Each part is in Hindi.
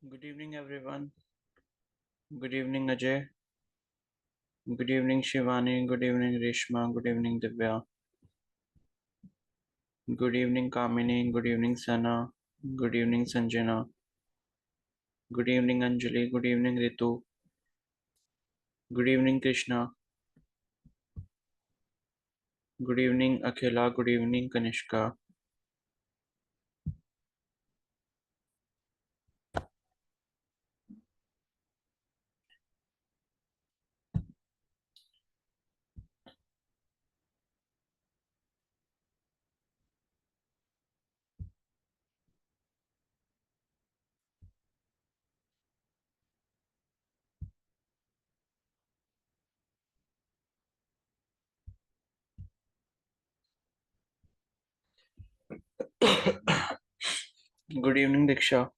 Good evening, everyone. Good evening, Ajay. Good evening, Shivani. Good evening, Rishma. Good evening, Divya. Good evening, Kamini. Good evening, Sana. Good evening, Sanjana. Good evening, Anjali. Good evening, Ritu. Good evening, Krishna. Good evening, Akhila. Good evening, Kanishka. Good evening, Diksha.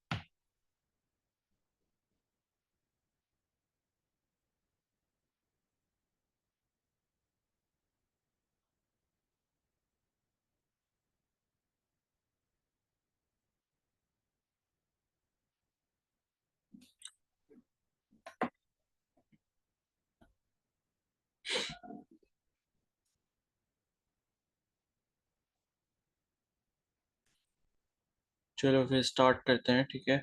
चलो फिर स्टार्ट करते हैं, ठीक है।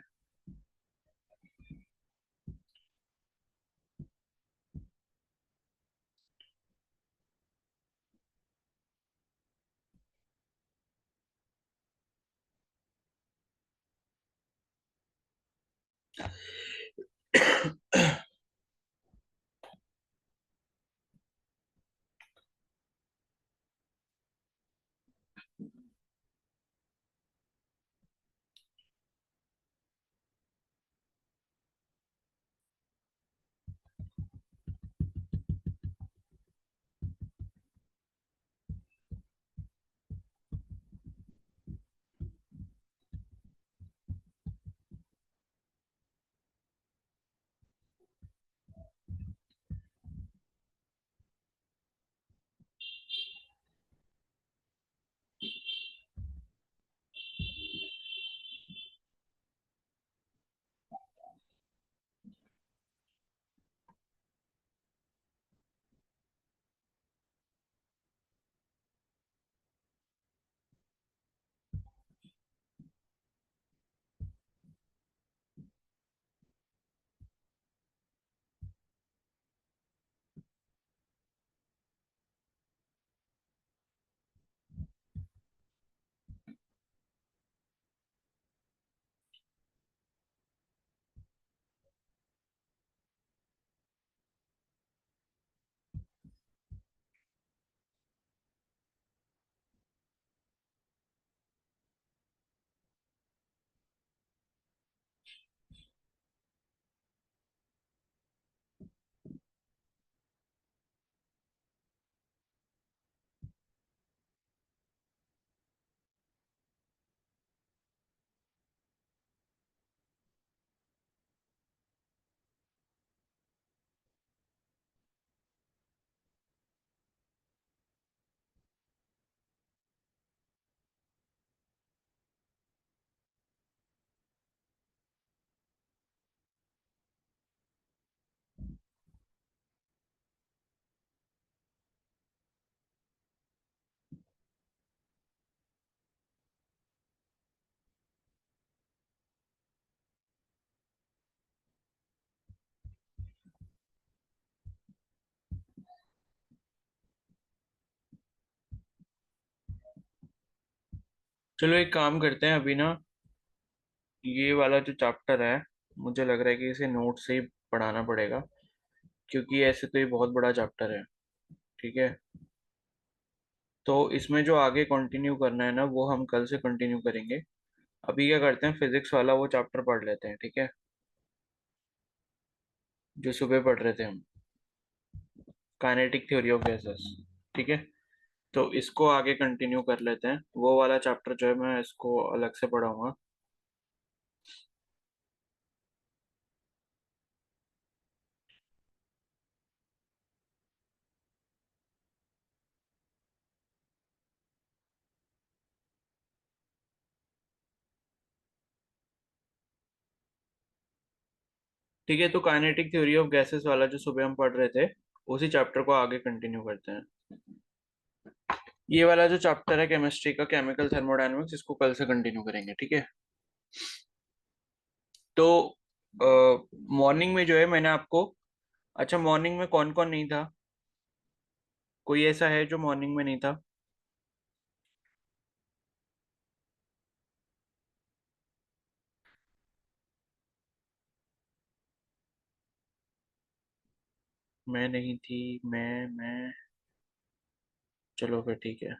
चलो एक काम करते हैं अभी ना। ये वाला जो चैप्टर है, मुझे लग रहा है कि इसे नोट से ही पढ़ाना पड़ेगा, क्योंकि ऐसे तो ये बहुत बड़ा चैप्टर है। ठीक है। तो इसमें जो आगे कंटिन्यू करना है ना, वो हम कल से कंटिन्यू करेंगे। अभी क्या करते हैं, फिजिक्स वाला वो चैप्टर पढ़ लेते हैं, ठीक है। जो सुबह पढ़ रहे थे हम, काइनेटिक थ्योरी ऑफ गैसेस। ठीक है। तो इसको आगे कंटिन्यू कर लेते हैं। वो वाला चैप्टर जो है मैं इसको अलग से पढ़ाऊंगा। ठीक है, तो काइनेटिक थ्योरी ऑफ गैसेस वाला जो सुबह हम पढ़ रहे थे, उसी चैप्टर को आगे कंटिन्यू करते हैं। ये वाला जो चैप्टर है केमिस्ट्री का, केमिकल थर्मोडायनेमिक्स, इसको कल से कंटिन्यू करेंगे, ठीक है। तो मॉर्निंग में जो है मैंने आपको, अच्छा मॉर्निंग में कौन कौन नहीं था? कोई ऐसा है जो मॉर्निंग में नहीं था? मैं नहीं थी। मैं चलो फिर ठीक है।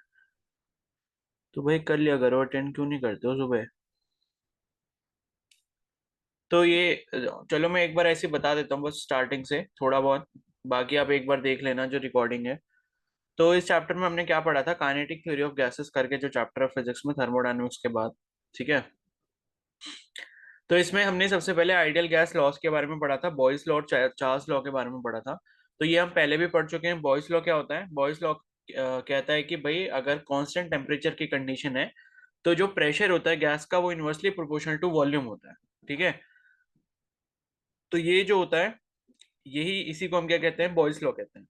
तो भाई कर लिया करो, अटेंड क्यों नहीं करते हो सुबह? तो ये चलो मैं एक बार ऐसे बता देता हूँ बस स्टार्टिंग से थोड़ा बहुत, बाकी आप एक बार देख लेना जो रिकॉर्डिंग है। तो इस चैप्टर में हमने क्या पढ़ा था, काइनेटिक थ्योरी ऑफ गैसेस करके, जो चैप्टर ऑफ फिजिक्स में थर्मोडायनामिक्स के बाद, ठीक है। तो इसमें हमने सबसे पहले आइडियल गैस लॉस के बारे में पढ़ा था, बॉयस लॉ और चार्ल्स लॉ के बारे में पढ़ा था। तो ये हम पहले भी पढ़ चुके हैं। बॉयस लॉ क्या होता है? बॉयस लॉ कहता है कि भाई अगर कांस्टेंट टेम्परेचर की कंडीशन है, तो जो प्रेशर होता है गैस का वो इन्वर्सली प्रोपोर्शनल टू वॉल्यूम होता है, ठीक है। तो ये जो होता है, यही इसी को हम क्या कहते हैं, बॉयस लॉ कहते हैं।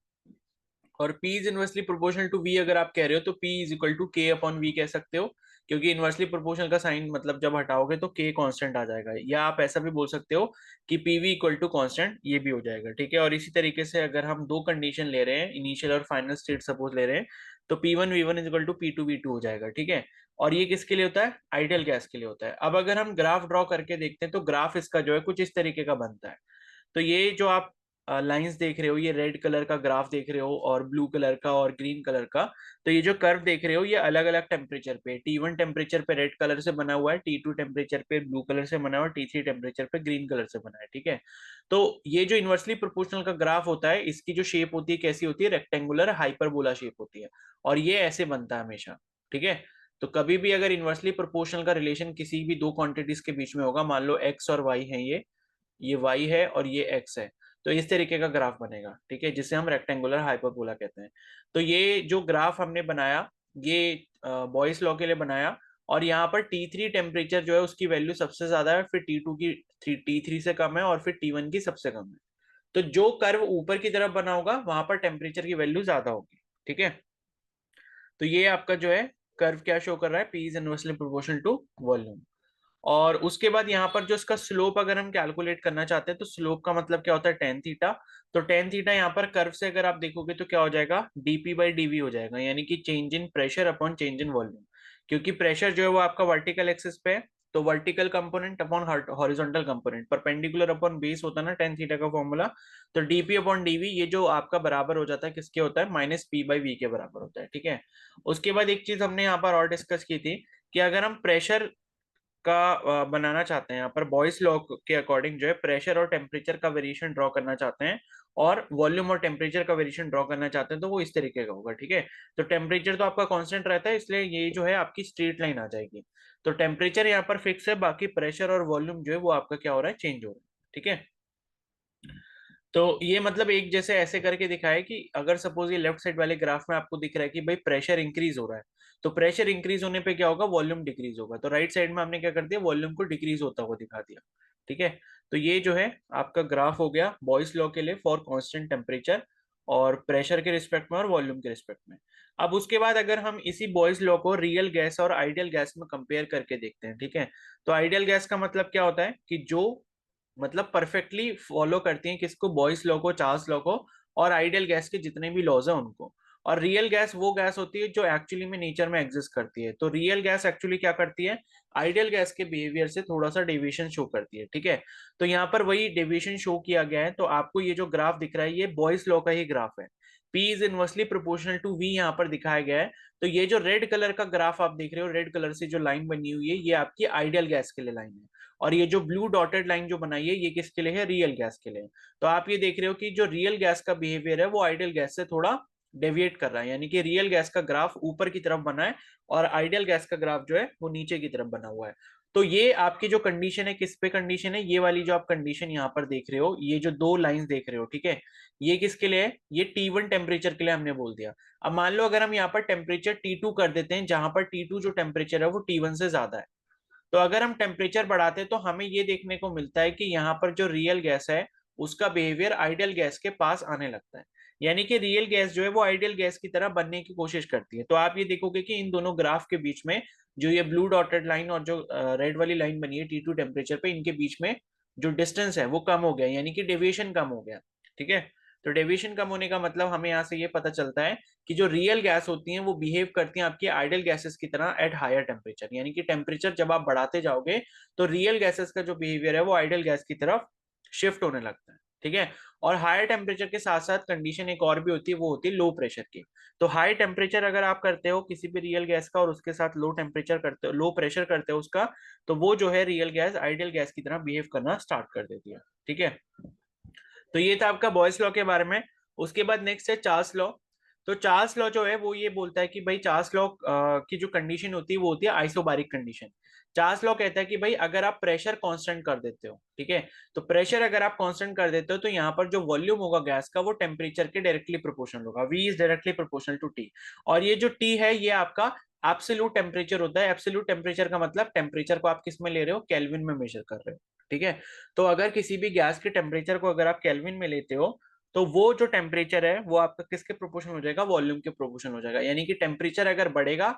और P is inversely proportional to V अगर आप कह रहे हो, तो P is equal to K upon V कह सकते हो, क्योंकि इनवर्सली प्रोपोर्शनल का साइन मतलब जब हटाओगे तो K कांस्टेंट आ जाएगा। या आप ऐसा भी बोल सकते हो कि PV इक्वल टू कांस्टेंट, ये भी हो जाएगा, ठीक है। और इसी तरीके से अगर हम दो कंडीशन ले रहे हैं, इनिशियल और फाइनल स्टेट सपोज ले रहे हैं, तो P1 V1 is equal to P2 V2 हो जाएगा, ठीक है। और ये किसके लिए होता है? आइडियल गैस के लिए होता है। अब अगर हम ग्राफ ड्रॉ करके देखते हैं, तो ग्राफ इसका जो है कुछ इस तरीके का बनता है। तो ये जो आप लाइंस देख रहे हो, ये रेड कलर का ग्राफ देख रहे हो और ब्लू कलर का और ग्रीन कलर का। तो ये जो कर्व देख रहे हो, ये अलग अलग टेम्परेचर पे, T1 टेम्परेचर पे रेड कलर से बना हुआ है, T2 टेम्परेचर पे ब्लू कलर से बना हुआ है, T3 टेम्परेचर पे ग्रीन कलर से बना है, ठीक है। तो ये जो इन्वर्सली प्रोपोर्शनल का ग्राफ होता है, इसकी जो शेप होती है कैसी होती है? रेक्टेंगुलर हाइपरबोला शेप होती है। और ये ऐसे बनता है हमेशा, ठीक है। तो कभी भी अगर इन्वर्सली प्रोपोर्शनल का रिलेशन किसी भी दो क्वांटिटीज के बीच में होगा, मान लो एक्स और वाई है, ये y है और ये x है, तो इस तरीके का ग्राफ बनेगा, ठीक है, जिसे हम रेक्टेंगुलर हाइपरबोला कहते हैं। तो ये जो ग्राफ हमने बनाया, ये बॉयस लॉ के लिए बनाया। और यहाँ पर T3 टेम्परेचर जो है उसकी वैल्यू सबसे ज्यादा है, फिर T2 की T3 से कम है, और फिर T1 की सबसे कम है। तो जो कर्व ऊपर की तरफ बना होगा वहां पर टेम्परेचर की वैल्यू ज्यादा होगी, ठीक है। तो ये आपका जो है कर्व क्या शो कर रहा है? P is inversely proportional to volume. और उसके बाद यहाँ पर जो इसका स्लोप अगर हम कैलकुलेट करना चाहते हैं, तो स्लोप का मतलब क्या होता है? Tan theta. तो टेन थीटा यहाँ पर कर्व से अगर आप देखोगे तो क्या हो जाएगा? dp/dv हो जाएगा, यानी कि change in pressure upon change in volume. क्योंकि प्रेशर जो है वो आपका वर्टिकल एक्सिस पे है, तो vertical component upon horizontal component, perpendicular upon base होता है ना टेन थीटा का फॉर्मूला। तो dp/dv ये जो आपका बराबर हो जाता है किसके होता है? -p/v के बराबर होता है, ठीक है। उसके बाद एक चीज हमने यहाँ पर और डिस्कस की थी, कि अगर हम प्रेशर का बनाना चाहते हैं, यहाँ पर बॉयस लॉ के अकॉर्डिंग जो है प्रेशर और टेम्परेचर का वेरिएशन ड्रॉ करना चाहते हैं, और वॉल्यूम और टेम्परेचर का वेरिएशन ड्रॉ करना चाहते हैं, तो वो इस तरीके का होगा, ठीक है। तो टेम्परेचर तो आपका कांस्टेंट रहता है, इसलिए ये जो है आपकी स्ट्रेट लाइन आ जाएगी। तो टेम्परेचर यहाँ पर फिक्स है, बाकी प्रेशर और वॉल्यूम जो है वो आपका क्या हो रहा है? चेंज हो रहा है, ठीक है। तो ये मतलब एक जैसे ऐसे करके दिखाया कि अगर सपोज ये लेफ्ट साइड वाले ग्राफ में आपको दिख रहा है कि भाई प्रेशर इंक्रीज हो रहा है, तो प्रेशर इंक्रीज होने पे क्या होगा? वॉल्यूम डिक्रीज होगा। तो राइट साइड में हमने क्या कर दिया? वॉल्यूम को डिक्रीज होता हुआ दिखा दिया, ठीक है। तो ये जो है आपका ग्राफ हो गया बॉयस लॉ के लिए फॉर कांस्टेंट टेम्परेचर, और प्रेशर के रिस्पेक्ट में और वॉल्यूम के रिस्पेक्ट में। अब उसके बाद अगर हम इसी बॉयस लॉ को रियल गैस और आइडियल गैस में कंपेयर करके देखते हैं, ठीक है। तो आइडियल गैस का मतलब क्या होता है? कि जो मतलब परफेक्टली फॉलो करती हैं किसको? बॉयस लॉ को, चार्ल्स लॉ को, और आइडियल गैस के जितने भी लॉज हैं उनको। और रियल गैस वो गैस होती है जो एक्चुअली में नेचर में एग्जिस्ट करती है। तो रियल गैस एक्चुअली क्या करती है? आइडियल गैस के बिहेवियर से थोड़ा सा डेविएशन शो करती है, ठीक है। तो यहाँ पर वही डेविएशन शो किया गया है। तो आपको ये जो ग्राफ दिख रहा है, ये बॉयस लॉ का ही ग्राफ है। P is inversely proportional to V यहाँ पर दिखाया गया है। तो ये जो रेड कलर का ग्राफ आप देख रहे हो, रेड कलर से जो लाइन बनी हुई है, ये आपकी आइडियल गैस के लिए लाइन है। और ये जो ब्लू डॉटेड लाइन जो बनाई है, ये किसके लिए है? रियल गैस के लिए। तो आप ये देख रहे हो कि जो रियल गैस का बिहेवियर है वो आइडियल गैस से थोड़ा डेविएट कर रहा है, यानी कि रियल गैस का ग्राफ ऊपर की तरफ बना है, और आइडियल गैस का ग्राफ जो है वो नीचे की तरफ बना हुआ है। तो ये आपकी जो कंडीशन है, किस पे कंडीशन है? ये वाली जो आप कंडीशन यहाँ पर देख रहे हो, ये जो दो लाइंस देख रहे हो, ठीक है, ये किसके लिए है? ये T1 टेम्परेचर के लिए हमने बोल दिया। अब मान लो अगर हम यहाँ पर टेम्परेचर T2 कर देते हैं, जहां पर T2 जो टेम्परेचर है वो T1 से ज्यादा है, तो अगर हम टेम्परेचर बढ़ाते हैं तो हमें ये देखने को मिलता है कि यहाँ पर जो रियल गैस है उसका बिहेवियर आइडियल गैस के पास आने लगता है। यानी कि रियल गैस जो है वो आइडियल गैस की तरह बनने की कोशिश करती है। तो आप ये देखोगे कि इन दोनों ग्राफ के बीच में जो ये ब्लू डॉटेड लाइन और जो रेड वाली लाइन बनी है T2 टेम्परेचर पे, इनके बीच में जो डिस्टेंस है वो कम हो गया, यानी कि डेविएशन कम हो गया। ठीक है। तो डेविएशन कम होने का मतलब हमें यहाँ से ये पता चलता है कि जो रियल गैस होती हैं वो बिहेव करती हैं आपकी आइडियल गैसेस की तरह एट हायर टेम्परेचर। यानी कि टेम्परेचर जब आप बढ़ाते जाओगे तो रियल गैसेस का जो बिहेवियर है वो आइडियल गैस की तरफ शिफ्ट होने लगता है। ठीक है। और हायर टेम्परेचर के साथ साथ कंडीशन एक और भी होती है, वो होती है लो प्रेशर की। तो हाई टेम्परेचर अगर आप करते हो किसी भी रियल गैस का और उसके साथ लो टेम्परेचर करते हो, लो प्रेशर करते हो उसका, तो वो जो है रियल गैस आइडियल गैस की तरह बिहेव करना स्टार्ट कर देती है। ठीक है। तो ये था आपका बॉयस लॉ के बारे में। उसके बाद नेक्स्ट है चार्ल्स लॉ। तो चार्ल्स लॉ जो है वो ये बोलता है कि भाई चार्ल्स लॉ की जो कंडीशन होती है वो होती है आइसोबारिक कंडीशन। चार्ल्स लॉ कहता है कि भाई अगर आप प्रेशर कांस्टेंट कर देते हो, ठीक है, तो प्रेशर अगर आप कांस्टेंट कर देते हो तो यहाँ पर जो वॉल्यूम होगा गैस का वो टेम्परेचर के डायरेक्टली प्रोपोर्शनल होगा। V is directly proportional to T. और ये जो टी है ये आपका एब्सोल्यूट टेम्परेचर होता है। एब्सोल्यूट टेम्परेचर का मतलब टेम्परेचर को आप किस में ले रहे हो, केल्विन में मेजर कर रहे हो। ठीक है। तो अगर किसी भी गैस के टेम्परेचर को अगर आप केल्विन में लेते हो तो वो जो टेम्परेचर है वो आपका किसके प्रोपोर्शन हो जाएगा, वॉल्यूम के प्रोपोर्शन हो जाएगा। यानी कि टेम्परेचर अगर बढ़ेगा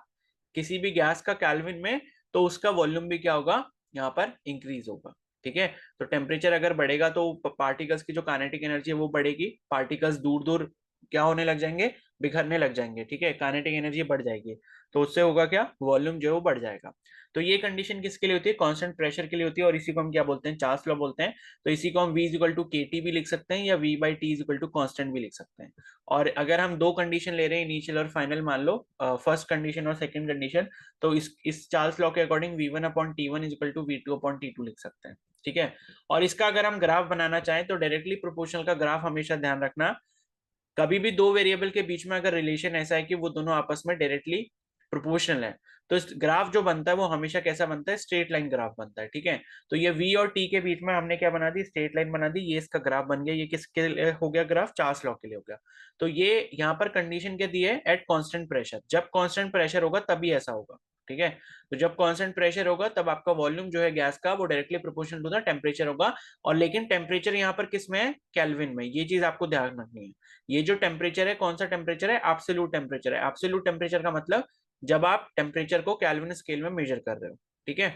किसी भी गैस का केल्विन में तो उसका वॉल्यूम भी क्या होगा, यहाँ पर इंक्रीज होगा। ठीक है। तो टेम्परेचर अगर बढ़ेगा तो पार्टिकल्स की जो काइनेटिक एनर्जी है वो बढ़ेगी, पार्टिकल्स दूर दूर क्या होने लग जाएंगे, बिखरने लग जाएंगे। ठीक है। काइनेटिक एनर्जी बढ़ जाएगी तो उससे होगा क्या, वॉल्यूम जो है वो बढ़ जाएगा। तो ये कंडीशन किसके लिए होती है, कांस्टेंट प्रेशर के लिए होती है और इसी को हम क्या बोलते हैं, चार्ल्स लॉ बोलते हैं। तो इसी को हम V इक्वल टू के टी भी लिख सकते हैं या V/T इक्वल टू कॉन्स्टेंट भी लिख सकते हैं। और अगर हम दो कंडीशन ले रहे हैं, इनिशियल और फाइनल मान लो, फर्स्ट कंडीशन और सेकंड कंडीशन, तो इस चार्ल्स लॉ के according V1/T1 is equal to V2/T2 लिख सकते हैं। ठीक है। और इसका अगर हम ग्राफ बनाना चाहें तो डायरेक्टली प्रोपोर्शनल का ग्राफ हमेशा ध्यान रखना, कभी भी दो वेरिएबल के बीच में अगर रिलेशन ऐसा है कि वो दोनों आपस में डायरेक्टली प्रोपोर्शनल है तो इस ग्राफ जो बनता है वो हमेशा कैसा बनता है, स्ट्रेट लाइन ग्राफ बनता है। ठीक है। तो ये V और T के बीच में हमने क्या बना दी, स्ट्रेट लाइन बना दी, ये इसका ग्राफ बन गया। ये किसके लिए हो गया ग्राफ, चार्ल्स लॉ के लिए हो गया। तो ये यहाँ पर कंडीशन क्या दी है, एट कांस्टेंट प्रेशर। जब कांस्टेंट प्रेशर होगा तभी ऐसा होगा। ठीक है। तो जब कांस्टेंट प्रेशर होगा तब आपका वॉल्यूम जो है गैस का वो directly proportional to the temperature होगा। और लेकिन टेम्परेचर यहाँ पर किस में है, केल्विन में। ये चीज आपको ध्यान रखनी है। ये जो टेम्परेचर है कौन सा टेम्परेचर है, एब्सोल्यूट टेम्परेचर है। एब्सोल्यूट टेम्परेचर का मतलब जब आप टेम्परेचर को केल्विन स्केल में मेजर कर रहे हो। ठीक है।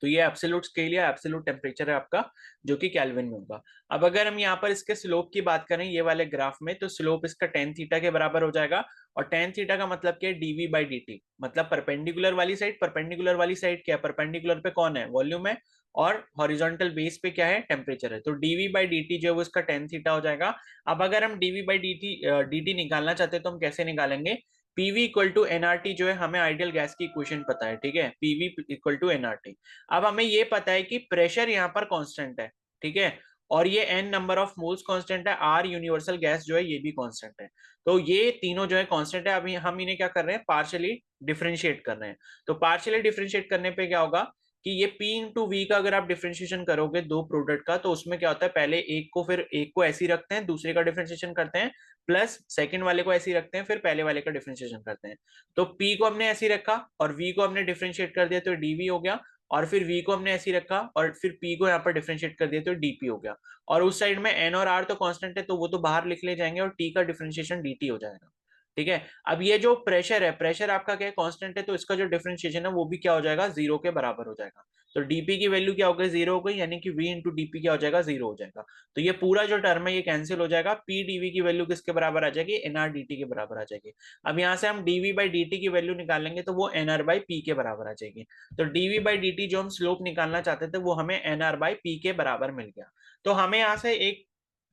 तो ये एब्सोल्यूट स्केल या एब्सोल्यूट टेम्परेचर है आपका जो कि केल्विन में होगा। अब अगर हम यहाँ पर इसके स्लोप की बात करें ये वाले ग्राफ में, तो स्लोप इसका टेन थीटा के बराबर हो जाएगा। और टेन थीटा का मतलब क्या है, dV/dt। मतलब परपेंडिकुलर वाली साइड, परपेंडिकुलर वाली साइड क्या है, परपेंडिकुलर पे कौन है, वॉल्यूम है, और हॉरिजॉन्टल बेस पे क्या है, टेम्परेचर है। तो dV/dt जो है वो इसका टेन थीटा हो जाएगा। अब अगर हम dV/dt निकालना चाहते हैं तो हम कैसे निकालेंगे, पीवी इक्वल टू एनआरटी जो है, हमें आइडियल गैस की इक्वेशन पता है। ठीक है। PV equal to NRT. अब हमें ये पता है कि प्रेशर यहाँ पर कांस्टेंट है। ठीक है। और ये n number of moles constant है, R यूनिवर्सल गैस जो है ये भी कांस्टेंट है। तो ये तीनों जो है कांस्टेंट है। अभी हम इन्हें क्या कर रहे हैं, पार्शियली डिफरेंशिएट कर रहे हैं। तो पार्शियली डिफरेंशिएट करने पे क्या होगा कि ये P इंटू वी का अगर आप डिफरेंशिएशन करोगे दो प्रोडक्ट का, तो उसमें क्या होता है, पहले एक को, फिर एक को ऐसे ही रखते हैं, दूसरे का डिफरेंशिएशन करते हैं, प्लस सेकंड वाले को ऐसे ही रखते हैं, फिर पहले वाले का डिफरेंशिएशन करते हैं। तो P को हमने ऐसे ही रखा और V को हमने डिफरेंशिएट कर दिया तो dV हो गया। और फिर V को हमने ऐसे ही रखा और फिर P को यहाँ पर डिफरेंशिएट कर दिया तो dP हो गया। और उस साइड में N और R तो कांस्टेंट है तो वो तो बाहर लिख ले जाएंगे और T का डिफरेंशिएशन dt हो जाएगा। ठीक है। अब ये जो प्रेशर है, प्रेशर आपका क्या है, कांस्टेंट है, तो इसका जो डिफरेंशिएशन है वो भी क्या हो जाएगा, जीरो के बराबर हो जाएगा। तो dP की वैल्यू क्या हो गई, जीरो हो गई, यानी कि V इंटू dP क्या हो जाएगा, जीरो हो जाएगा। तो ये पूरा जो टर्म है ये कैंसिल हो जाएगा। P dV की वैल्यू किसके बराबर आ जाएगी, nr dt के बराबर आ जाएगी। अब यहाँ से हम dV/dt की वैल्यू निकालेंगे तो वो nr/p के बराबर आ जाएगी। तो dV/dt जो हम स्लोप निकालना चाहते थे वो हमें nr/p के बराबर मिल गया। तो हमें यहाँ से एक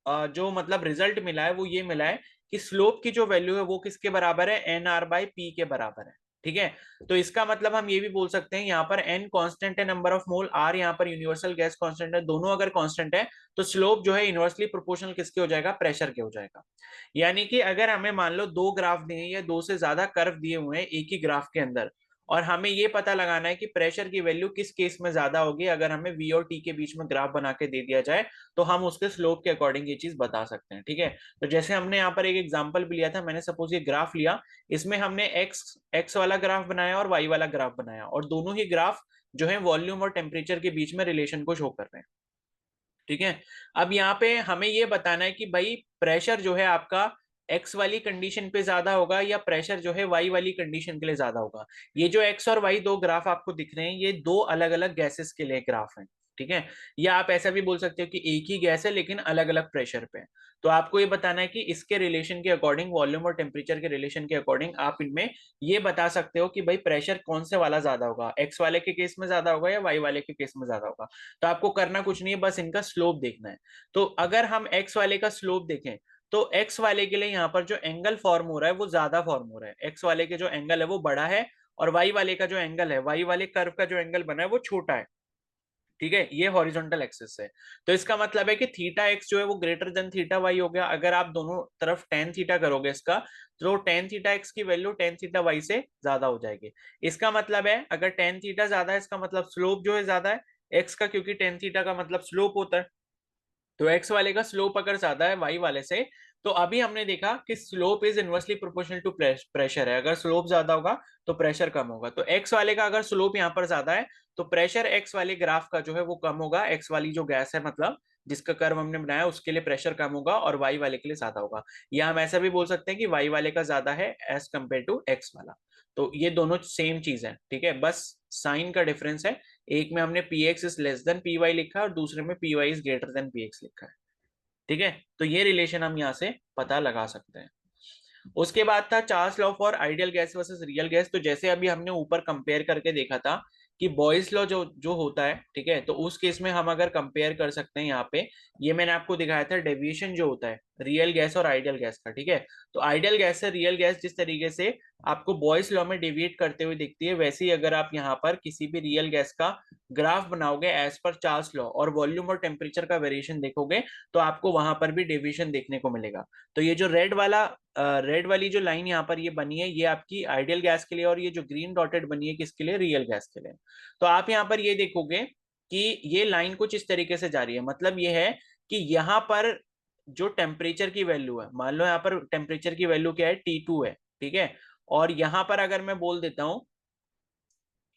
जो मतलब रिजल्ट मिला है वो ये मिला है कि स्लोप की जो वैल्यू है वो किसके बराबर है, nr/p के बराबर है। ठीक है। तो इसका मतलब हम ये भी बोल सकते हैं, यहाँ पर n कांस्टेंट है, नंबर ऑफ मोल, r यहाँ पर यूनिवर्सल गैस कांस्टेंट है, दोनों अगर कांस्टेंट है तो स्लोप जो है इनवर्सली प्रोपोर्शनल किसके हो जाएगा, प्रेशर के हो जाएगा। यानी कि अगर हमें मान लो दो ग्राफ दिए या दो से ज्यादा कर्व दिए हुए हैं एक ही ग्राफ के अंदर, और हमें ये पता लगाना है कि प्रेशर की वैल्यू किस केस में ज्यादा होगी। अगर हमें वी और टी के बीच में ग्राफ बना के दे दिया जाए तो हम उसके स्लोप के अकॉर्डिंग ये चीज बता सकते हैं। ठीक है, तो जैसे हमने यहाँ पर एक एग्जांपल भी लिया था, मैंने सपोज ये ग्राफ लिया, इसमें हमने एक्स एक्स वाला ग्राफ बनाया और वाई वाला ग्राफ बनाया, और दोनों ही ग्राफ जो है वॉल्यूम और टेम्परेचर के बीच में रिलेशन को शो कर रहे हैं। ठीक है, अब यहाँ पे हमें ये बताना है कि भाई प्रेशर जो है आपका एक्स वाली कंडीशन पे ज्यादा होगा या प्रेशर जो है वाई वाली कंडीशन के लिए ज्यादा होगा। ये जो एक्स और वाई दो ग्राफ आपको दिख रहे हैं, ये दो अलग अलग गैसेस के लिए ग्राफ हैं। ठीक है, या आप ऐसा भी बोल सकते हो कि एक ही गैस है लेकिन अलग अलग प्रेशर पे है। तो आपको ये बताना है कि इसके रिलेशन के अकॉर्डिंग, वॉल्यूम और टेम्परेचर के रिलेशन के अकॉर्डिंग आप इनमें ये बता सकते हो कि भाई प्रेशर कौन से वाला ज्यादा होगा, एक्स वाले के केस में ज्यादा होगा या वाई वाले के केस में ज्यादा होगा। तो आपको करना कुछ नहीं है, बस इनका स्लोप देखना है। तो अगर हम एक्स वाले का स्लोप देखें तो एक्स वाले के लिए यहाँ पर जो एंगल फॉर्म हो रहा है वो ज्यादा फॉर्म हो रहा है, एक्स वाले के जो एंगल है वो बड़ा है, और वाई वाले का जो एंगल है, वाई वाले कर्व का जो एंगल बना है वो छोटा है। ठीक है, ये हॉरिजॉन्टल एक्सिस है। तो इसका मतलब है कि थीटा एक्स जो है वो ग्रेटर देन थीटा वाई हो गया। अगर आप दोनों तरफ टेन थीटा करोगे इसका, तो टेन थीटा एक्स की वैल्यू टेन थीटा वाई से ज्यादा हो जाएगी। इसका मतलब है अगर टेन थीटा ज्यादा है, इसका मतलब स्लोप जो है ज्यादा है एक्स का, क्योंकि टेन थीटा का मतलब स्लोप होता है। तो एक्स वाले का स्लोप अगर ज्यादा है वाई वाले से, तो अभी हमने देखा कि slope is inversely proportional to pressure है। अगर स्लोप ज्यादा होगा तो प्रेशर कम होगा। तो एक्स वाले का अगर स्लोप यहाँ पर ज्यादा है तो प्रेशर एक्स वाले ग्राफ का जो है वो कम होगा। एक्स वाली जो गैस है, मतलब जिसका कर्व हमने बनाया, उसके लिए प्रेशर कम होगा और वाई वाले के लिए ज्यादा होगा। या हम ऐसा भी बोल सकते हैं कि वाई वाले का ज्यादा है एज कंपेयर टू एक्स वाला। तो ये दोनों सेम चीज है। ठीक है, बस साइन का डिफरेंस है। एक में हमने P X is less than P Y लिखा है और दूसरे में P Y is greater than P X लिखा है। ठीक है, तो ये रिलेशन हम यहाँ से पता लगा सकते हैं। उसके बाद था Charles law for ideal gas versus real gas. तो जैसे अभी हमने ऊपर कंपेयर करके देखा था कि बॉयस लॉ जो जो होता है, ठीक है, तो उस केस में हम अगर कंपेयर कर सकते हैं यहाँ पे, ये मैंने आपको दिखाया था डेविएशन जो होता है रियल गैस और आइडियल गैस का। ठीक है, तो आइडियल गैस से रियल गैस जिस तरीके से आपको बॉयस लॉ में डेविएट करते हुए दिखती है, वैसे ही अगर आप यहाँ पर किसी भी रियल गैस का ग्राफ बनाओगे एज पर चार्ल्स लॉ और वॉल्यूम और टेम्परेचर का वेरिएशन देखोगे, तो आपको वहां पर भी डेविएशन देखने को मिलेगा। तो ये जो रेड वाली जो लाइन यहाँ पर ये बनी है, ये आपकी आइडियल गैस के लिए, और ये जो ग्रीन डॉटेड बनी है किसके लिए, रियल गैस के लिए। तो आप यहाँ पर ये देखोगे कि ये लाइन कुछ इस तरीके से जा रही है। मतलब ये है कि यहाँ पर जो टेम्परेचर की वैल्यू है, मान लो यहाँ पर टेम्परेचर की वैल्यू क्या है, T2 है। ठीक है, और यहाँ पर अगर मैं बोल देता हूँ,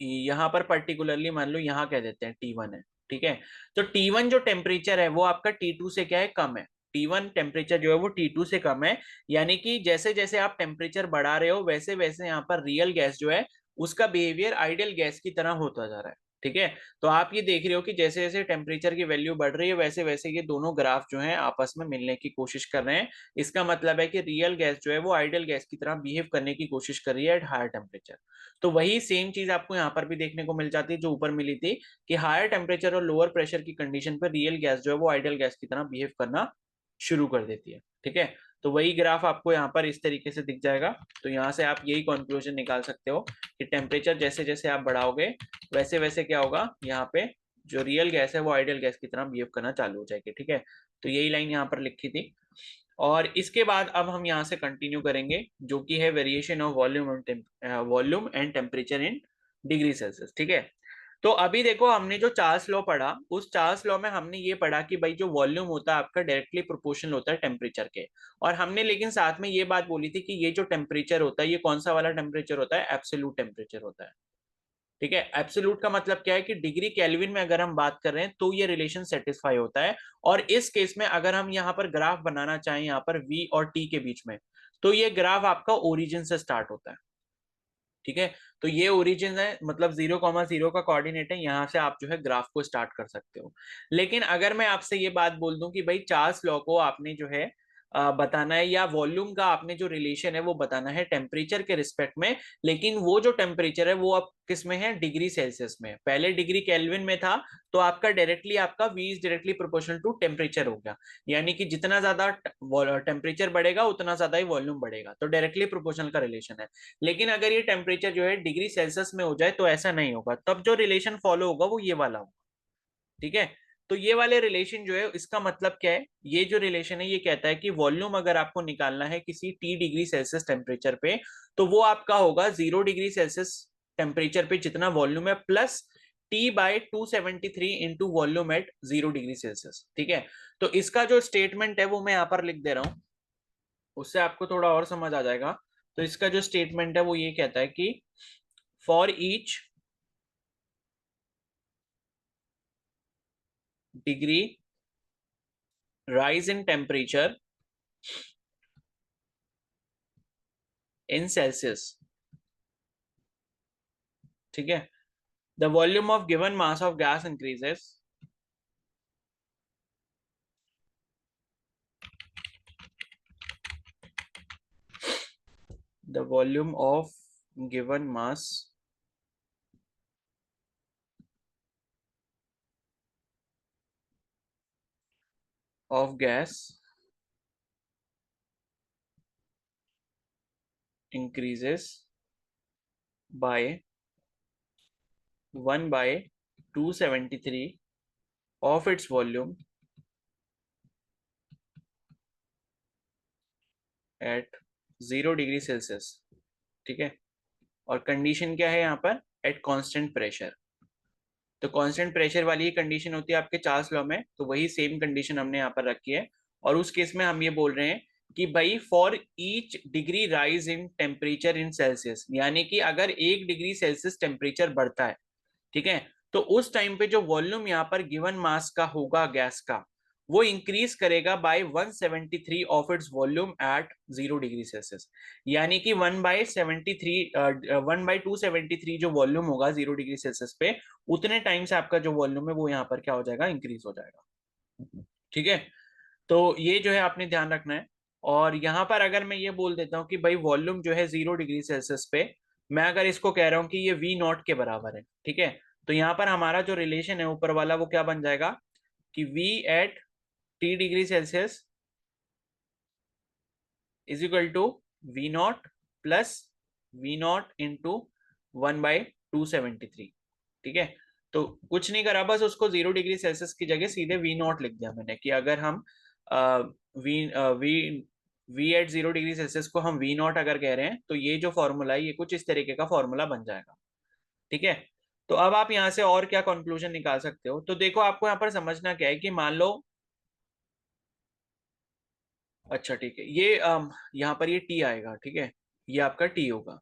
यहाँ पर पर्टिकुलरली मान लो यहाँ कह देते हैं T1 है। ठीक है, तो T1 जो टेम्परेचर है वो आपका T2 से क्या है, कम है। T1 टेम्परेचर जो है वो T2 से कम है। यानी कि जैसे जैसे आप टेम्परेचर बढ़ा रहे हो वैसे वैसे यहाँ पर रियल गैस जो है उसका बिहेवियर आइडियल गैस की तरह होता जा रहा है। ठीक है, तो आप ये देख रहे हो कि जैसे जैसे टेम्परेचर की वैल्यू बढ़ रही है वैसे वैसे ये दोनों ग्राफ जो है आपस में मिलने की कोशिश कर रहे हैं। इसका मतलब है कि रियल गैस जो है वो आइडियल गैस की तरह बिहेव करने की कोशिश कर रही है एट हायर टेम्परेचर। तो वही सेम चीज आपको यहाँ पर भी देखने को मिल जाती है जो ऊपर मिली थी, कि हायर टेम्परेचर और लोअर प्रेशर की कंडीशन पर रियल गैस जो है वो आइडियल गैस की तरह बिहेव करना शुरू कर देती है। ठीक है, तो वही ग्राफ आपको यहाँ पर इस तरीके से दिख जाएगा। तो यहाँ से आप यही कंक्लूजन निकाल सकते हो कि टेम्परेचर जैसे जैसे आप बढ़ाओगे वैसे वैसे क्या होगा, यहाँ पे जो रियल गैस है वो आइडियल गैस की तरह बिहेव करना चालू हो जाएगी। ठीक है, तो यही लाइन यहाँ पर लिखी थी। और इसके बाद अब हम यहाँ से कंटिन्यू करेंगे जो कि है variation of volume and temperature in degree Celsius. ठीक है, तो अभी देखो हमने जो चार्ल्स लॉ पढ़ा, उस चार्ल्स लॉ में हमने ये पढ़ा कि भाई जो वॉल्यूम होता है आपका डायरेक्टली प्रोपोर्शनल होता है टेम्परेचर के। और हमने लेकिन साथ में ये बात बोली थी कि ये जो टेम्परेचर होता है ये कौन सा वाला टेम्परेचर होता है, एब्सोल्यूट टेम्परेचर होता है। ठीक है, एब्सोल्यूट का मतलब क्या है कि डिग्री केल्विन में अगर हम बात कर रहे हैं तो ये रिलेशन सेटिस्फाई होता है। और इस केस में अगर हम यहाँ पर ग्राफ बनाना चाहें यहाँ पर V और T के बीच में, तो ये ग्राफ आपका ओरिजिन से स्टार्ट होता है। ठीक है, तो ये ओरिजिन है, मतलब 0,0 का कोऑर्डिनेट है, यहाँ से आप जो है ग्राफ को स्टार्ट कर सकते हो। लेकिन अगर मैं आपसे ये बात बोल दूं कि भाई चार्ल्स लॉ को आपने जो है बताना है, या वॉल्यूम का आपने जो रिलेशन है वो बताना है टेम्परेचर के रिस्पेक्ट में, लेकिन वो जो टेम्परेचर है वो अब किस में है, डिग्री सेल्सियस में। पहले डिग्री केल्विन में था, तो आपका डायरेक्टली आपका V is directly proportional to temperature हो गया। यानी कि जितना ज्यादा टेम्परेचर बढ़ेगा उतना ज्यादा ही वॉल्यूम बढ़ेगा, तो डायरेक्टली प्रोपोर्शनल का रिलेशन है। लेकिन अगर ये टेम्परेचर जो है डिग्री सेल्सियस में हो जाए तो ऐसा नहीं होगा, तब जो रिलेशन फॉलो होगा वो ये वाला होगा। ठीक है, तो ये वाले रिलेशन जो है इसका मतलब क्या है, ये जो रिलेशन है ये कहता है कि वॉल्यूम अगर आपको निकालना है किसी T डिग्री सेल्सियस टेम्परेचर पे, तो वो आपका होगा 0 डिग्री सेल्सियस टेम्परेचर पे जितना वॉल्यूम है plus T by 273 into volume at 0 degree Celsius. ठीक है, तो इसका जो स्टेटमेंट है वो मैं यहाँ पर लिख दे रहा हूं, उससे आपको थोड़ा और समझ आ जाएगा। तो इसका जो स्टेटमेंट है वो ये कहता है कि for each degree rise in temperature in Celsius, ठीक है, the volume of given mass of gas increases the volume of given mass of gas increases by 1 by 273 of its volume at 0 degree Celsius. ठीक है, और कंडीशन क्या है यहाँ पर, एट कांस्टेंट प्रेशर। तो कांस्टेंट प्रेशर वाली कंडीशन होती है आपके चार्ल्स लॉ में, तो वही सेम कंडीशन हमने यहाँ पर रखी है। और उस केस में हम ये बोल रहे हैं कि भाई for each degree rise in temperature in Celsius, यानी कि अगर 1 डिग्री सेल्सियस टेम्परेचर बढ़ता है, ठीक है, तो उस टाइम पे जो वॉल्यूम यहाँ पर गिवन मास का होगा गैस का, वो इंक्रीज करेगा by 173 of its volume at 0 degree Celsius. यानी कि 1/273 जो वॉल्यूम होगा 0 डिग्री सेल्सियस पे, उतने टाइम से आपका जो वॉल्यूम है वो यहाँ पर क्या हो जाएगा, इंक्रीज हो जाएगा। ठीक है, तो ये जो है आपने ध्यान रखना है। और यहाँ पर अगर मैं ये बोल देता हूँ कि भाई वॉल्यूम जो है 0 डिग्री सेल्सियस पे, मैं अगर इसको कह रहा हूँ कि ये वी नॉट के बराबर है, ठीक है, तो यहाँ पर हमारा जो रिलेशन है ऊपर वाला वो क्या बन जाएगा कि V at T degree Celsius is equal to V not plus V not into 1/273। ठीक है, तो कुछ नहीं करा, बस उसको 0 डिग्री सेल्सियस की जगह सीधे वी नॉट लिख दिया मैंने, कि अगर हम V V V at 0 degree Celsius को हम वी नॉट अगर कह रहे हैं, तो ये जो फॉर्मूला है ये कुछ इस तरीके का फॉर्मूला बन जाएगा। ठीक है, तो अब आप यहाँ से और क्या कंक्लूजन निकाल सकते हो, तो देखो आपको यहाँ पर समझना क्या है कि मान लो, अच्छा ठीक है, ये यहाँ पर ये टी आएगा, ठीक है, ये आपका टी होगा।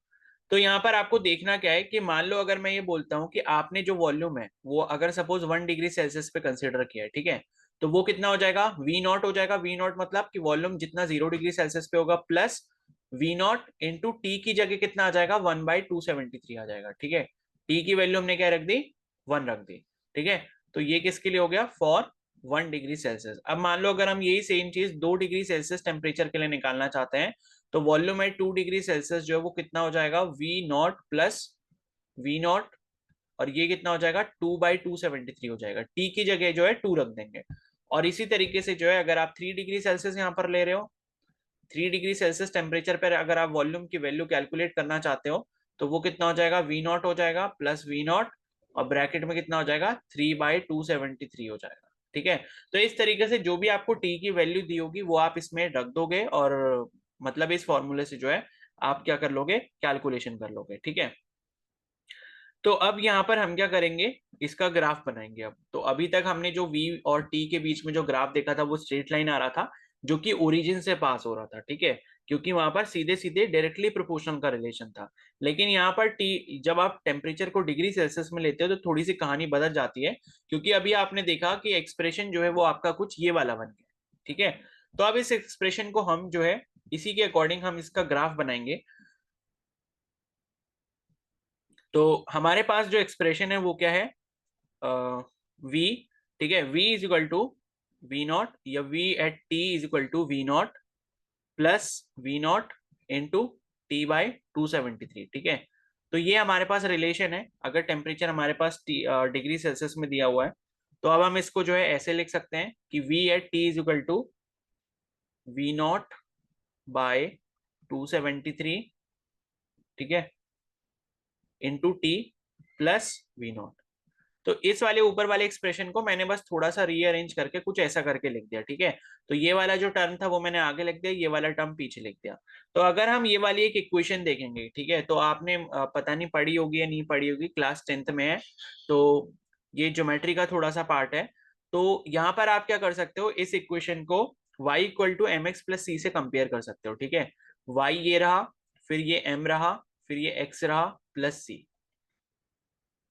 तो यहाँ पर आपको देखना क्या है कि मान लो अगर मैं ये बोलता हूँ कि आपने जो वॉल्यूम है वो अगर सपोज 1 डिग्री सेल्सियस पे कंसिडर किया है, ठीक है, तो वो कितना हो जाएगा, वी नॉट हो जाएगा। वी नॉट मतलब कि वॉल्यूम जितना 0 डिग्री सेल्सियस पे होगा plus V not into T की जगह कितना आ जाएगा, 1/273 आ जाएगा। ठीक है, टी की वैल्यू हमने क्या रख दी, 1 रख दी। ठीक है, तो ये किसके लिए हो गया, फॉर 1 डिग्री सेल्सियस। अब मान लो अगर हम यही सेम चीज 2 डिग्री सेल्सियस टेम्परेचर के लिए निकालना चाहते हैं, तो वॉल्यूम एट 2 डिग्री सेल्सियस जो है वो कितना हो जाएगा, V not plus V not, और ये कितना हो जाएगा, 2/273 हो जाएगा। टी की जगह जो है 2 रख देंगे। और इसी तरीके से जो है अगर आप 3 डिग्री सेल्सियस यहाँ पर ले रहे हो, 3 डिग्री सेल्सियस टेम्परेचर पर अगर आप वॉल्यूम की वैल्यू कैलकुलेट करना चाहते हो, तो वो कितना हो जाएगा, वी नॉट हो जाएगा प्लस वी नॉट, और ब्रैकेट में कितना हो जाएगा, 3/273 हो जाएगा। ठीक है, तो इस तरीके से जो भी आपको टी की वैल्यू दी होगी वो आप इसमें रख दोगे, और मतलब इस फॉर्मूले से जो है आप क्या कर लोगे, कैलकुलेशन कर लोगे। ठीक है, तो अब यहाँ पर हम क्या करेंगे, इसका ग्राफ बनाएंगे। अब तो अभी तक हमने जो v और t के बीच में जो ग्राफ देखा था वो स्ट्रेट लाइन आ रहा था, जो कि ओरिजिन से पास हो रहा था। ठीक है, क्योंकि वहां पर सीधे सीधे डायरेक्टली प्रोपोर्शनल का रिलेशन था। लेकिन यहाँ पर t, जब आप टेम्परेचर को डिग्री सेल्सियस में लेते हो तो थोड़ी सी कहानी बदल जाती है, क्योंकि अभी आपने देखा कि एक्सप्रेशन जो है वो आपका कुछ ये वाला बन गया। ठीक है, तो अब इस एक्सप्रेशन को हम जो है इसी के अकॉर्डिंग हम इसका ग्राफ बनाएंगे। तो हमारे पास जो एक्सप्रेशन है वो क्या है, वी, ठीक है, v is equal to V not, या v eight t is equal to V not plus V not into T/273। ठीक है, तो ये हमारे पास रिलेशन है अगर टेम्परेचर हमारे पास डिग्री सेल्सियस में दिया हुआ है। तो अब हम इसको जो है ऐसे लिख सकते हैं कि v eight t is equal to V naught by 273, ठीक है, into T plus V naught. तो इस वाले ऊपर वाले एक्सप्रेशन को मैंने बस थोड़ा सा रीअरेंज करके कुछ ऐसा करके लिख दिया, ठीक है। तो ये वाला जो टर्म था वो मैंने आगे लिख दिया, ये वाला टर्म पीछे लिख दिया। तो अगर हम ये वाली एक इक्वेशन देखेंगे, ठीक है, तो आपने पता नहीं पढ़ी होगी या नहीं पढ़ी होगी, क्लास 10th में है, तो ये ज्योमेट्री का थोड़ा सा पार्ट है। तो यहाँ पर आप क्या कर सकते हो, इस इक्वेशन को y equal to M X plus C से कंपेयर कर सकते हो, ठीक है। y ये रहा, फिर ये m रहा, फिर ये x रहा प्लस c,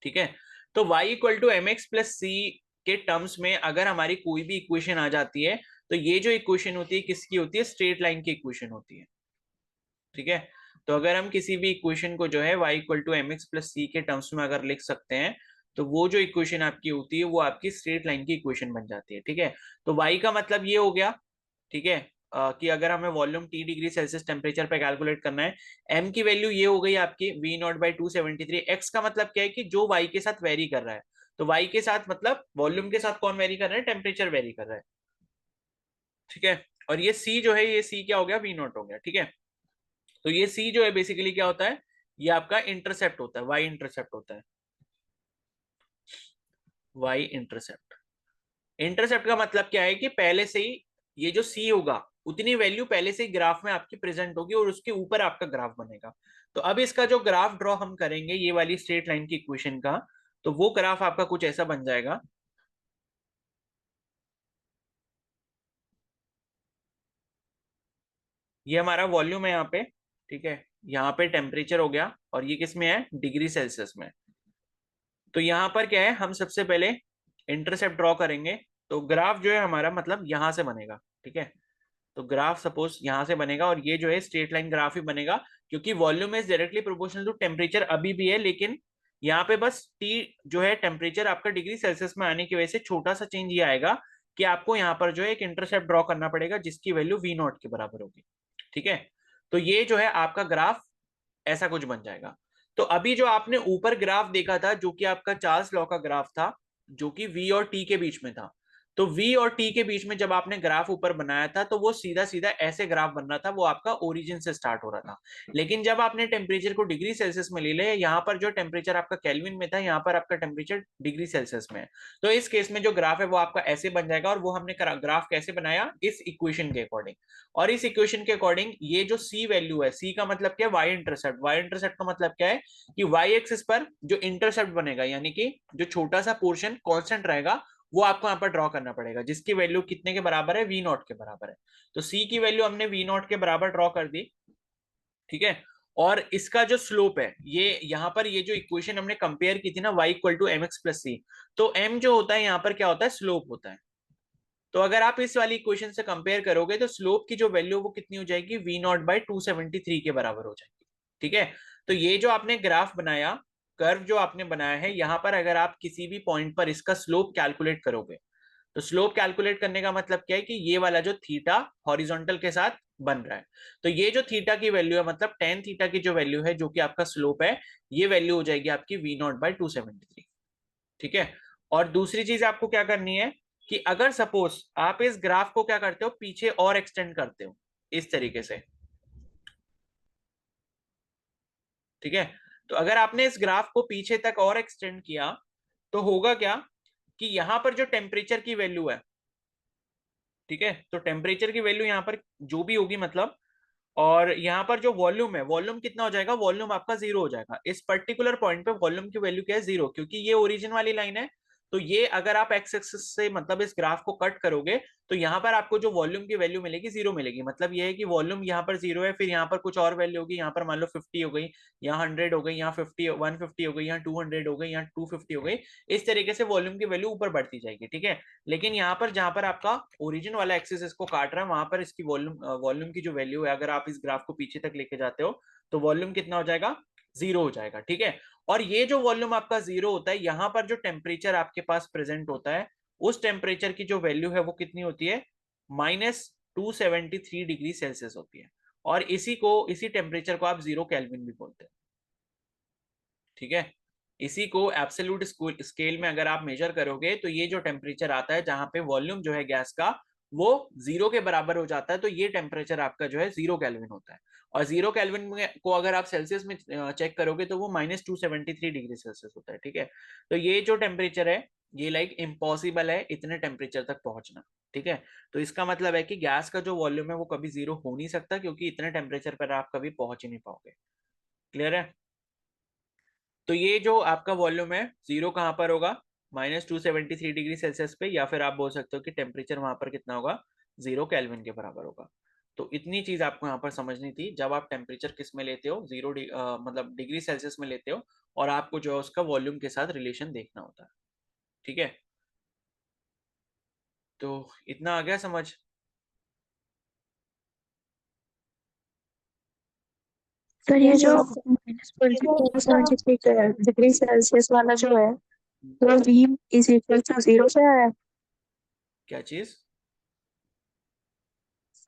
ठीक है। तो y equal to M X plus C के टर्म्स में अगर हमारी कोई भी इक्वेशन आ जाती है, तो ये जो इक्वेशन होती है किसकी होती है, स्ट्रेट लाइन की इक्वेशन होती है, ठीक है। तो अगर हम किसी भी इक्वेशन को जो है y equal to M X plus C के टर्म्स में अगर लिख सकते हैं, तो वो जो इक्वेशन आपकी होती है वो आपकी स्ट्रेट लाइन की इक्वेशन बन जाती है, ठीक है। तो y का मतलब ये हो गया, ठीक है, कि अगर हमें volume T degree Celsius temperature पे कैलकुलेट करना है, m की वैल्यू ये हो गई आपकी V नॉट बाई 273। x का मतलब क्या है कि जो y के साथ वेरी कर रहा है, तो y के साथ मतलब वॉल्यूम के साथ कौन वेरी कर रहा है, टेम्परेचर वेरी कर रहा है, ठीक है। और ये c जो है, ये c क्या हो गया, V नॉट हो गया, ठीक है। तो ये c जो है बेसिकली क्या होता है, ये आपका इंटरसेप्ट होता है, y इंटरसेप्ट होता है, y इंटरसेप्ट। इंटरसेप्ट का मतलब क्या है कि पहले से ही ये जो सी होगा उतनी वैल्यू पहले से ही ग्राफ में आपकी प्रेजेंट होगी और उसके ऊपर आपका ग्राफ बनेगा। तो अब इसका जो ग्राफ ड्रॉ हम करेंगे ये वाली स्ट्रेट लाइन की इक्वेशन का, तो वो ग्राफ आपका कुछ ऐसा बन जाएगा। ये हमारा वॉल्यूम है यहाँ पे, ठीक है, यहाँ पे टेम्परेचर हो गया और ये किस में है, डिग्री सेल्सियस में। तो यहाँ पर क्या है, हम सबसे पहले इंटरसेप्ट ड्रॉ करेंगे। तो ग्राफ जो है हमारा मतलब यहाँ से बनेगा, ठीक है। तो ग्राफ सपोज यहां से बनेगा और ये जो है स्ट्रेट लाइन ग्राफ ही बनेगा, क्योंकि volume is directly proportional to temperature अभी भी है, लेकिन यहाँ पे बस टी जो है टेम्परेचर आपका डिग्री सेल्सियस में आने की वजह से छोटा सा चेंज ये आएगा कि आपको यहाँ पर जो है एक इंटरसेप्ट ड्रॉ करना पड़ेगा जिसकी वैल्यू वी नॉट के बराबर होगी, ठीक है। तो ये जो है आपका ग्राफ ऐसा कुछ बन जाएगा। तो अभी जो आपने ऊपर ग्राफ देखा था जो कि आपका चार्ल्स लॉ का ग्राफ था, जो कि v और t के बीच में था, तो v और t के बीच में जब आपने ग्राफ ऊपर बनाया था तो वो सीधा सीधा ऐसे ग्राफ बन रहा था, वो आपका ओरिजिन से स्टार्ट हो रहा था। लेकिन जब आपने टेम्परेचर को डिग्री सेल्सियस में ले लिया, यहाँ पर जो टेम्परेचर आपका केल्विन में था, यहाँ पर आपका टेम्परेचर डिग्री सेल्सियस में है। तो इस केस में जो ग्राफ है वो आपका ऐसे बन जाएगा, और वो हमने ग्राफ कैसे बनाया, इस इक्वेशन के अकॉर्डिंग। और इस इक्वेशन के अकॉर्डिंग ये जो सी वैल्यू है, सी का मतलब क्या है, वाई इंटरसेप्ट। वाई इंटरसेप्ट का मतलब क्या है कि वाई एक्सिस पर जो इंटरसेप्ट बनेगा, यानी कि जो छोटा सा पोर्शन कांस्टेंट रहेगा, वो आपको यहाँ पर ड्रॉ करना पड़ेगा, जिसकी वैल्यू कितने के बराबर है, वी नॉट के बराबर है। तो सी की वैल्यू हमने वी नॉट के बराबर ड्रॉ कर दी, ठीक है। और इसका जो स्लोप है, ये यहाँ पर ये जो इक्वेशन हमने कंपेयर की थी ना, y equal to M X plus C, तो m जो होता है यहाँ पर क्या होता है, स्लोप होता है। तो अगर आप इस वाली इक्वेशन से कंपेयर करोगे तो स्लोप की जो वैल्यू वो कितनी हो जाएगी, वी नॉट बाई 273 के बराबर हो जाएगी, ठीक है। तो ये जो आपने ग्राफ बनाया, कर्व जो आपने बनाया है, यहाँ पर अगर आप किसी भी पॉइंट पर इसका स्लोप कैलकुलेट करोगे, तो स्लोप कैलकुलेट करने का मतलब क्या है कि ये वाला जो थीटा हॉरिजॉन्टल के साथ बन रहा है, तो ये जो थीटा की वैल्यू है, मतलब टेन थीटा की जो वैल्यू है जो कि आपका स्लोप है, ये वैल्यू हो जाएगी आपकी वी नॉट बाई 273, ठीक है। और दूसरी चीज आपको क्या करनी है कि अगर सपोज आप इस ग्राफ को क्या करते हो, पीछे और एक्सटेंड करते हो इस तरीके से, ठीक है। तो अगर आपने इस ग्राफ को पीछे तक और एक्सटेंड किया, तो होगा क्या कि यहां पर जो टेम्परेचर की वैल्यू है, ठीक है, तो टेम्परेचर की वैल्यू यहां पर जो भी होगी मतलब, और यहाँ पर जो वॉल्यूम है, वॉल्यूम कितना हो जाएगा, वॉल्यूम आपका जीरो हो जाएगा। इस पर्टिकुलर पॉइंट पे वॉल्यूम की वैल्यू क्या है, जीरो, क्योंकि ये ओरिजिन वाली लाइन है। तो ये अगर आप एक्स एक्सिस से मतलब इस ग्राफ को कट करोगे, तो यहाँ पर आपको जो वॉल्यूम की वैल्यू मिलेगी, जीरो मिलेगी। मतलब ये है कि वॉल्यूम यहाँ पर जीरो है, फिर यहाँ पर कुछ और वैल्यू होगी, यहाँ पर मान लो 50 हो गई, यहाँ 100 हो गई, यहाँ 50 150 हो गई, यहाँ 200 हो गई, यहाँ 250 हो गई। इस तरीके से वॉल्यूम की वैल्यू ऊपर बढ़ती जाएगी, ठीक है। लेकिन यहाँ पर जहां पर आपका ओरिजिन वाला एक्सिस इसको काट रहा है, वहां पर इसकी वॉल्यूम वॉल्यूम की जो वैल्यू है, अगर आप इस ग्राफ को पीछे तक लेके जाते हो, तो वॉल्यूम कितना हो जाएगा, जीरो हो जाएगा, ठीक है। और ये जो वॉल्यूम आपका जीरो होता है, यहाँ पर जो टेम्परेचर आपके पास प्रेजेंट होता है, उस टेम्परेचर की जो वैल्यू है वो कितनी होती है, -273 डिग्री सेल्सियस होती है। और इसी टेम्परेचर को आप जीरो केल्विन भी बोलते हैं, ठीक है। इसी को एब्सोल्यूट स्केल में अगर आप मेजर करोगे, तो ये जो टेम्परेचर आता है जहां पे वॉल्यूम जो है गैस का, वो 0 के बराबर हो जाता है, तो ये टेम्परेचर आपका जो है 0 केल्विन होता है। और 0 केल्विन को अगर आप सेल्सियस में चेक करोगे तो वो -273 डिग्री सेल्सियस होता है। ठीक है, तो ये जो टेम्परेचर है ये लाइक इम्पॉसिबल है इतने टेम्परेचर तक पहुंचना। ठीक है, तो इसका मतलब है कि गैस का जो वॉल्यूम है वो कभी जीरो हो नहीं सकता, क्योंकि इतने टेम्परेचर पर आप कभी पहुंच ही नहीं पाओगे। क्लियर है? तो ये जो आपका वॉल्यूम है जीरो कहाँ पर होगा? -273 डिग्री सेल्सियस पे, या फिर आप बोल सकते हो कि टेम्परेचर वहां पर कितना होगा? 0 केल्विन के बराबर होगा। तो इतनी चीज आपको यहाँ पर समझनी थी, जब आप टेम्परेचर किस में लेते हो, मतलब डिग्री सेल्सियस में लेते हो, और आपको जो है उसका वॉल्यूम के साथ रिलेशन देखना होता है। ठीक है, तो इतना आ गया समझ? सर ये जो -273 डिग्री सेल्सियस वाला जो है वो V = 0 से आया है। क्या चीज?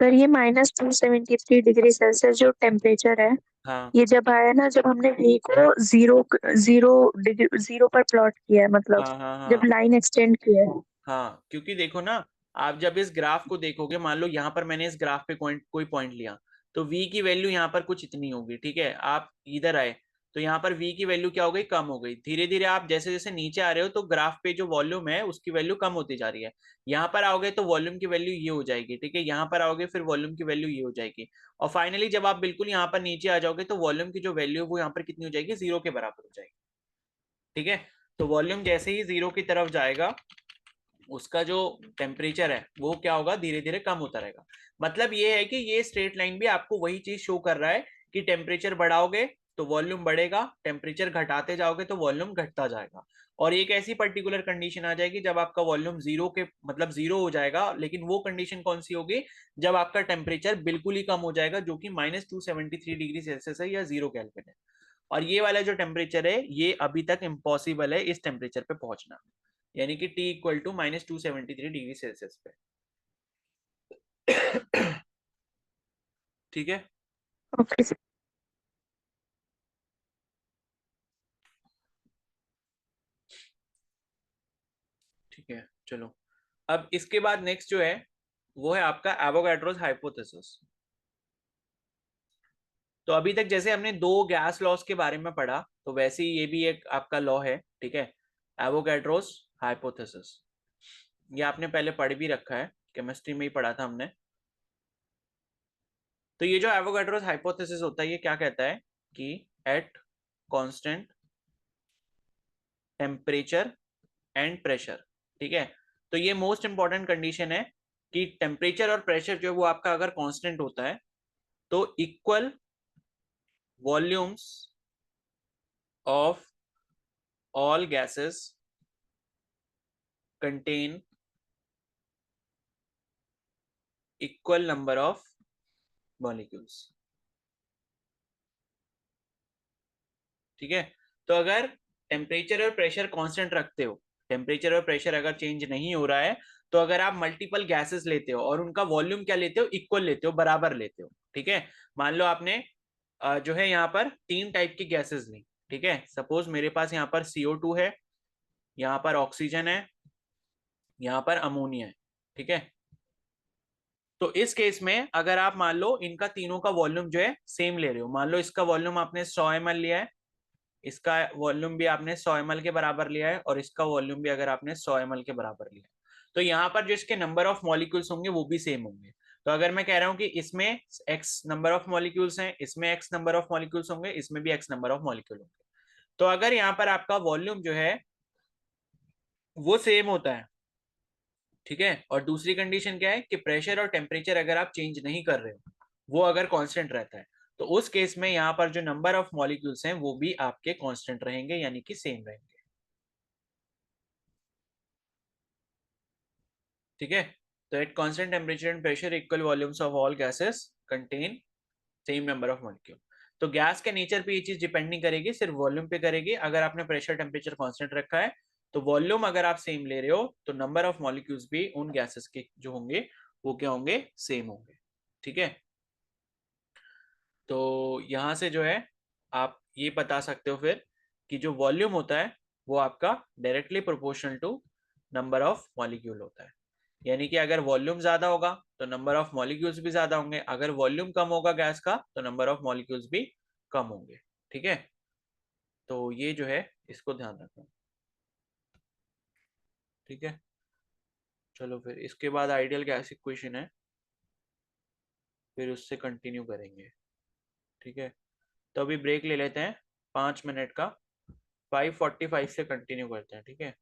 सर ये -273 डिग्री सेल्सियस जो टेम्परेचर है, हाँ ये जब आया ना, जब हमने V को जीरो जीरो डिग्री जीरो पर प्लॉट किया है, मतलब हाँ हाँ जब हाँ लाइन एक्सटेंड किया है। हाँ, क्योंकि देखो ना, आप जब इस ग्राफ को देखोगे, मान लो यहाँ पर मैंने इस ग्राफ पे कोई पॉइंट लिया, तो v की वैल्यू यहाँ पर कुछ इतनी होगी। ठीक है, आप इधर आए तो यहाँ पर v की वैल्यू क्या हो गई? कम हो गई। धीरे धीरे आप जैसे जैसे नीचे आ रहे हो तो ग्राफ पे जो वॉल्यूम है उसकी वैल्यू कम होती जा रही है। यहाँ पर आओगे तो वॉल्यूम की वैल्यू ये हो जाएगी। ठीक है, यहाँ पर आओगे फिर वॉल्यूम की वैल्यू ये हो जाएगी, और फाइनली जब आप बिल्कुल यहाँ पर नीचे आ जाओगे तो वॉल्यूम की जो वैल्यू है वो यहाँ पर कितनी हो जाएगी? 0 के बराबर हो जाएगी। ठीक है, तो वॉल्यूम जैसे ही 0 की तरफ जाएगा उसका जो टेम्परेचर है वो क्या होगा? धीरे धीरे कम होता रहेगा। मतलब ये है कि ये स्ट्रेट लाइन भी आपको वही चीज शो कर रहा है कि टेम्परेचर बढ़ाओगे तो वॉल्यूम बढ़ेगा, टेम्परेचर घटाते जाओगे तो वॉल्यूम घटता जाएगा। और एक ऐसी पर्टिकुलर कंडीशन आ जाएगी जब आपका वॉल्यूम जीरो के मतलब जीरो हो जाएगा, लेकिन वो कंडीशन कौन सी होगी? जब आपका टेम्परेचर बिल्कुल ही कम हो जाएगा, जो कि -273 डिग्री सेल्सियस है या 0 केल्विन है। और ये वाला जो टेम्परेचर है ये अभी तक इम्पॉसिबल है इस टेम्परेचर पे पहुंचना, यानी कि T = -273 डिग्री सेल्सियस पे। ठीक है, ओके। ठीक है, चलो। अब इसके बाद नेक्स्ट जो है वो है आपका एवोगाड्रोस हाइपोथेसिस। तो अभी तक जैसे हमने दो गैस लॉस के बारे में पढ़ा, तो वैसे ही ये भी एक आपका लॉ है। ठीक है, एवोगाड्रोस हाइपोथेसिस, ये आपने पहले पढ़ भी रखा है, केमिस्ट्री में ही पढ़ा था हमने। तो ये जो एवोगाड्रोस हाइपोथेसिस होता है ये क्या कहता है कि at constant temperature and pressure, ठीक है, तो ये मोस्ट इंपॉर्टेंट कंडीशन है कि टेम्परेचर और प्रेशर जो है वो आपका अगर कांस्टेंट होता है तो equal volumes of all gases contain equal number of molecules. ठीक है, तो अगर टेम्परेचर और प्रेशर कांस्टेंट रखते हो, टेम्परेचर और प्रेशर अगर चेंज नहीं हो रहा है, तो अगर आप मल्टीपल गैसेस लेते हो और उनका वॉल्यूम क्या लेते हो? इक्वल लेते हो, बराबर लेते हो। ठीक है, मान लो आपने जो है यहाँ पर तीन टाइप की गैसेस ली। ठीक है, सपोज मेरे पास यहाँ पर CO2 है, यहाँ पर ऑक्सीजन है, यहाँ पर अमोनिया है। ठीक है, तो इस केस में अगर आप मान लो इनका तीनों का वॉल्यूम जो है सेम ले रहे हो, मान लो इसका वॉल्यूम आपने 100 ml लिया है, इसका वॉल्यूम भी आपने 100 ml के बराबर लिया है, और इसका वॉल्यूम भी अगर आपने 100 ml के बराबर लिया है, तो यहाँ पर जो इसके नंबर ऑफ मॉलिक्यूल्स होंगे वो भी सेम होंगे। तो अगर मैं कह रहा हूँ कि इसमें एक्स नंबर ऑफ मॉलिक्यूल्स हैं, इसमें एक्स नंबर ऑफ मॉलिक्यूल्स होंगे, इसमें भी एक्स नंबर ऑफ मॉलिक्यूल होंगे, तो अगर यहाँ पर आपका वॉल्यूम जो है वो सेम होता है, ठीक है, और दूसरी कंडीशन क्या है कि प्रेशर और टेम्परेचर अगर आप चेंज नहीं कर रहे हो, वो अगर कांस्टेंट रहता है, तो उस केस में यहाँ पर जो नंबर ऑफ मॉलिक्यूल्स हैं वो भी आपके कांस्टेंट रहेंगे, यानी कि सेम रहेंगे। ठीक है, तो at constant temperature and pressure equal volumes of all gases contain same number of molecule. तो गैस के नेचर पे ये चीज डिपेंड नहीं करेगी, सिर्फ वॉल्यूम पे करेगी। अगर आपने प्रेशर टेम्परेचर कांस्टेंट रखा है तो वॉल्यूम अगर आप सेम ले रहे हो तो नंबर ऑफ मॉलिक्यूल्स भी उन गैसेस के जो होंगे वो क्या होंगे? सेम होंगे। ठीक है, तो यहां से जो है आप ये बता सकते हो फिर कि जो वॉल्यूम होता है वो आपका directly proportional to number of molecule होता है। यानी कि अगर वॉल्यूम ज्यादा होगा तो नंबर ऑफ मॉलिक्यूल्स भी ज्यादा होंगे, अगर वॉल्यूम कम होगा गैस का तो नंबर ऑफ मॉलिक्यूल्स भी कम होंगे। ठीक है, तो ये जो है इसको ध्यान रखना। ठीक है, चलो फिर इसके बाद आइडियल गैस इक्वेशन है, फिर उससे कंटिन्यू करेंगे। ठीक है, तो अभी ब्रेक ले लेते हैं 5 मिनट का, 5:45 से कंटिन्यू करते हैं। ठीक है।